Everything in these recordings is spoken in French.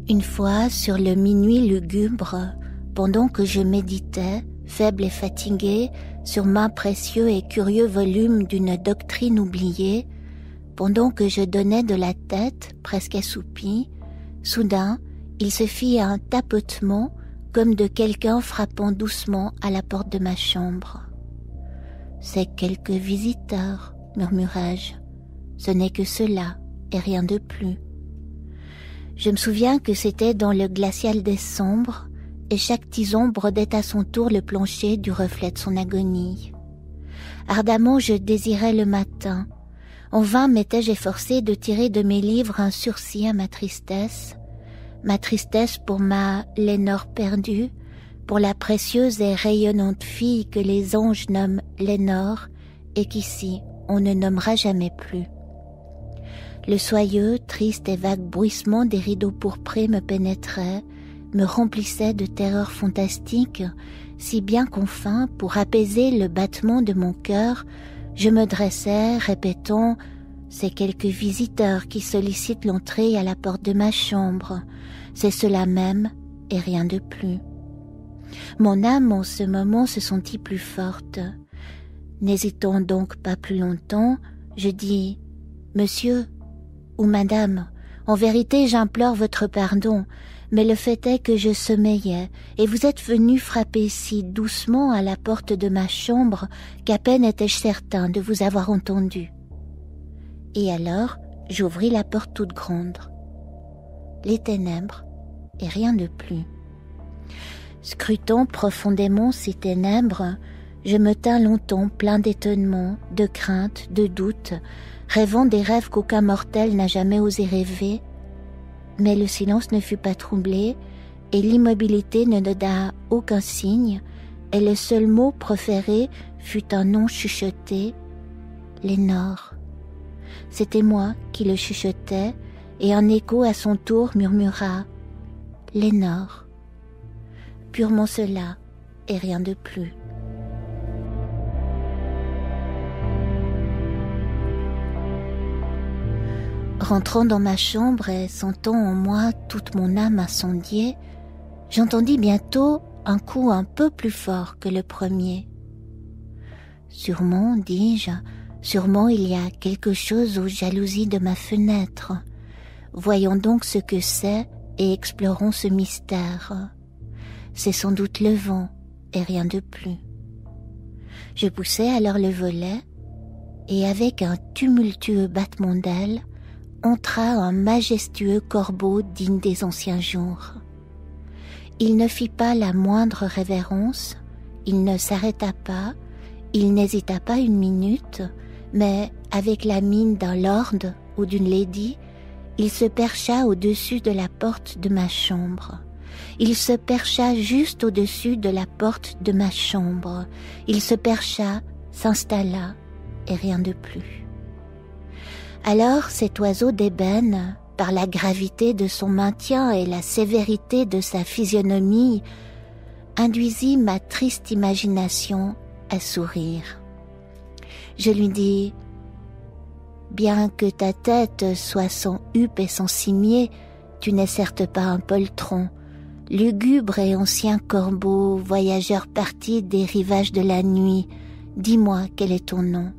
Une fois, sur le minuit lugubre, pendant que je méditais, faible et fatigué, sur main précieux et curieux volume d'une doctrine oubliée, pendant que je donnais de la tête, presque assoupie, soudain, il se fit un tapotement comme de quelqu'un frappant doucement à la porte de ma chambre. « C'est quelques visiteurs, murmurai-je. Ce n'est que cela, et rien de plus. » Je me souviens que c'était dans le glacial décembre, et chaque tison brodait à son tour le plancher du reflet de son agonie. Ardemment je désirais le matin. En vain m'étais-je efforcé de tirer de mes livres un sursis à ma tristesse pour ma Lénore perdue, pour la précieuse et rayonnante fille que les anges nomment Lénore et qu'ici on ne nommera jamais plus. Le soyeux, triste et vague bruissement des rideaux pourprés me pénétrait, me remplissait de terreur fantastique, si bien qu'enfin, pour apaiser le battement de mon cœur, je me dressais, répétant « C'est quelques visiteurs qui sollicitent l'entrée à la porte de ma chambre. C'est cela même et rien de plus. » Mon âme en ce moment se sentit plus forte. N'hésitant donc pas plus longtemps, je dis « Monsieur ou Madame, en vérité j'implore votre pardon, mais le fait est que je sommeillais et vous êtes venu frapper si doucement à la porte de ma chambre qu'à peine étais-je certain de vous avoir entendu. » Et alors j'ouvris la porte toute grande. Les ténèbres et rien de plus. Scrutant profondément ces ténèbres, je me tins longtemps plein d'étonnement, de crainte, de doute, rêvant des rêves qu'aucun mortel n'a jamais osé rêver, mais le silence ne fut pas troublé et l'immobilité ne donna aucun signe et le seul mot proféré fut un nom chuchoté, Lénore. C'était moi qui le chuchotais et un écho à son tour murmura Lénore. Purement cela et rien de plus. Rentrant dans ma chambre et sentant en moi toute mon âme incendiée, j'entendis bientôt un coup un peu plus fort que le premier. Sûrement, dis-je, sûrement il y a quelque chose aux jalousies de ma fenêtre. Voyons donc ce que c'est et explorons ce mystère. C'est sans doute le vent et rien de plus. Je poussai alors le volet et avec un tumultueux battement d'ailes, entra un majestueux corbeau digne des anciens jours. Il ne fit pas la moindre révérence, il ne s'arrêta pas, il n'hésita pas une minute, mais avec la mine d'un lord ou d'une lady, il se percha au-dessus de la porte de ma chambre. Il se percha juste au-dessus de la porte de ma chambre. Il se percha, s'installa, et rien de plus. Alors cet oiseau d'ébène, par la gravité de son maintien et la sévérité de sa physionomie, induisit ma triste imagination à sourire. Je lui dis « Bien que ta tête soit sans huppe et sans cimier, tu n'es certes pas un poltron, lugubre et ancien corbeau, voyageur parti des rivages de la nuit, dis-moi quel est ton nom. »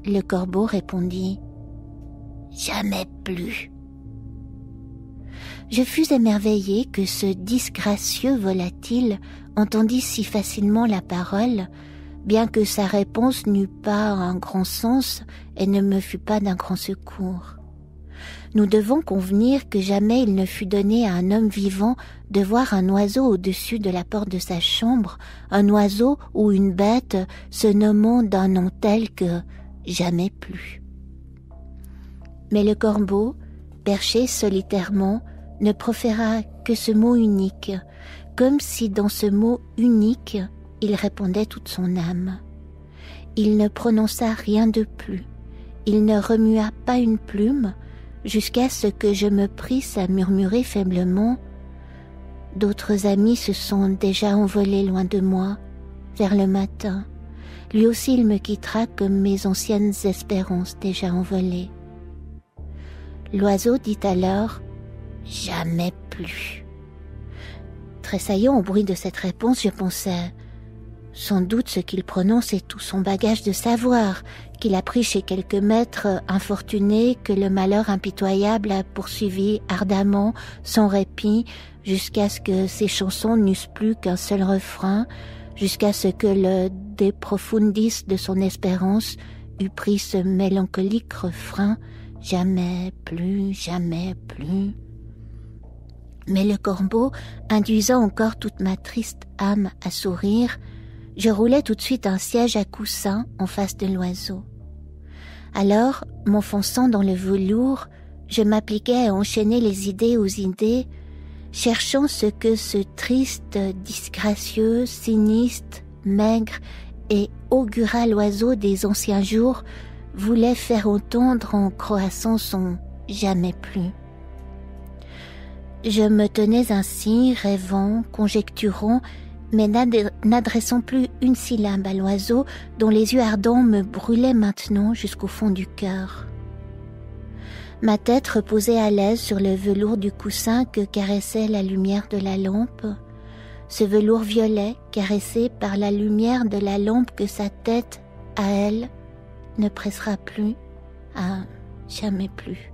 Le corbeau répondit « Jamais plus. » Je fus émerveillé que ce disgracieux volatile entendît si facilement la parole, bien que sa réponse n'eût pas un grand sens et ne me fût pas d'un grand secours. Nous devons convenir que jamais il ne fut donné à un homme vivant de voir un oiseau au-dessus de la porte de sa chambre, un oiseau ou une bête se nommant d'un nom tel que jamais plus. Mais le corbeau, perché solitairement, ne proféra que ce mot unique, comme si dans ce mot unique, il répondait toute son âme. Il ne prononça rien de plus, il ne remua pas une plume, jusqu'à ce que je me prisse à murmurer faiblement « D'autres amis se sont déjà envolés loin de moi, vers le matin. Lui aussi il me quittera comme mes anciennes espérances déjà envolées. » L'oiseau dit alors jamais plus. Tressaillant au bruit de cette réponse, je pensais, sans doute ce qu'il prononce est tout son bagage de savoir, qu'il a pris chez quelques maîtres infortunés que le malheur impitoyable a poursuivi ardemment, sans répit, jusqu'à ce que ses chansons n'eussent plus qu'un seul refrain, jusqu'à ce que le de profundis de son espérance eût pris ce mélancolique refrain « Jamais plus, jamais plus ». Mais le corbeau, induisant encore toute ma triste âme à sourire, je roulai tout de suite un siège à coussin en face de l'oiseau. Alors, m'enfonçant dans le velours, je m'appliquai à enchaîner les idées aux idées, cherchant ce que ce triste, disgracieux, sinistre, maigre et augural oiseau des anciens jours voulait faire entendre en croassant son « jamais plus ». Je me tenais ainsi, rêvant, conjecturant, mais n'adressant plus une syllabe à l'oiseau dont les yeux ardents me brûlaient maintenant jusqu'au fond du cœur. Ma tête reposait à l'aise sur le velours du coussin que caressait la lumière de la lampe, ce velours violet caressé par la lumière de la lampe que sa tête, à elle, ne pressera plus, à jamais plus.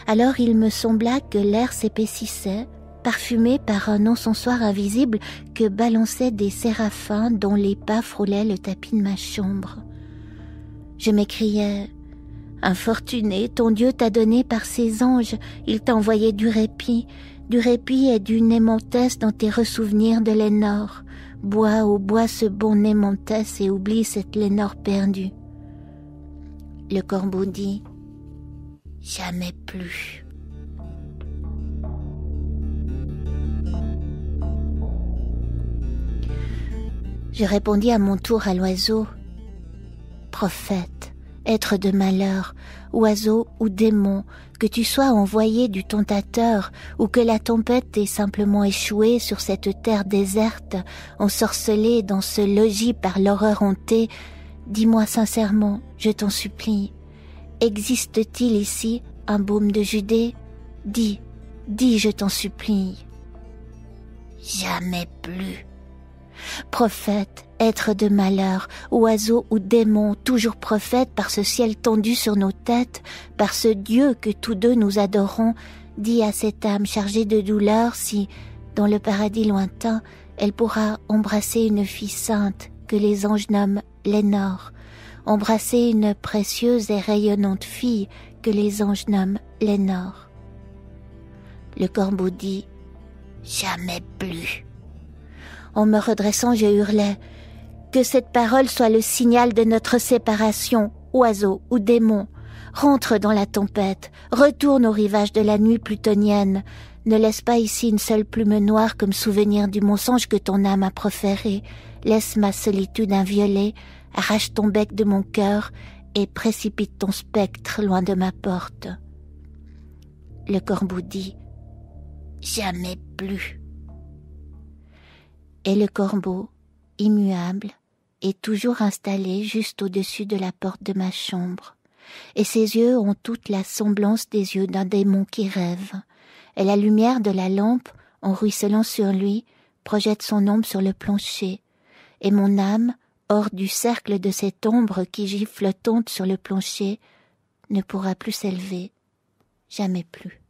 Alors il me sembla que l'air s'épaississait, parfumé par un encensoir invisible que balançaient des séraphins dont les pas frôlaient le tapis de ma chambre. Je m'écriais « Infortuné, ton Dieu t'a donné par ses anges, il t'a envoyé du répit et d'une aimantesse dans tes ressouvenirs de Lénore. Bois, oh bois ce bon aimantesse et oublie cette Lénore perdue. » Le corbeau dit « Jamais plus. » Je répondis à mon tour à l'oiseau. Prophète, être de malheur, oiseau ou démon, que tu sois envoyé du tentateur ou que la tempête ait simplement échoué sur cette terre déserte, ensorcelée dans ce logis par l'horreur hantée, dis-moi sincèrement, je t'en supplie, existe-t-il ici un baume de Judée? Dis, je t'en supplie. Jamais plus. Prophète, être de malheur, oiseau ou démon, toujours prophète par ce ciel tendu sur nos têtes, par ce Dieu que tous deux nous adorons, dis à cette âme chargée de douleur si, dans le paradis lointain, elle pourra embrasser une fille sainte que les anges nomment Lénore, embrasser une précieuse et rayonnante fille que les anges nomment Lénore. Le corbeau dit « Jamais plus ». En me redressant, je hurlais « Que cette parole soit le signal de notre séparation, oiseau ou démon. Rentre dans la tempête, retourne au rivage de la nuit plutonienne. Ne laisse pas ici une seule plume noire comme souvenir du mensonge que ton âme a proféré. Laisse ma solitude inviolée, arrache ton bec de mon cœur et précipite ton spectre loin de ma porte. » Le corbeau dit « Jamais plus. » Et le corbeau, immuable, est toujours installé juste au-dessus de la porte de ma chambre, et ses yeux ont toute la semblance des yeux d'un démon qui rêve, et la lumière de la lampe, en ruisselant sur lui, projette son ombre sur le plancher, et mon âme, hors du cercle de cette ombre qui gît flottante sur le plancher, ne pourra plus s'élever, jamais plus.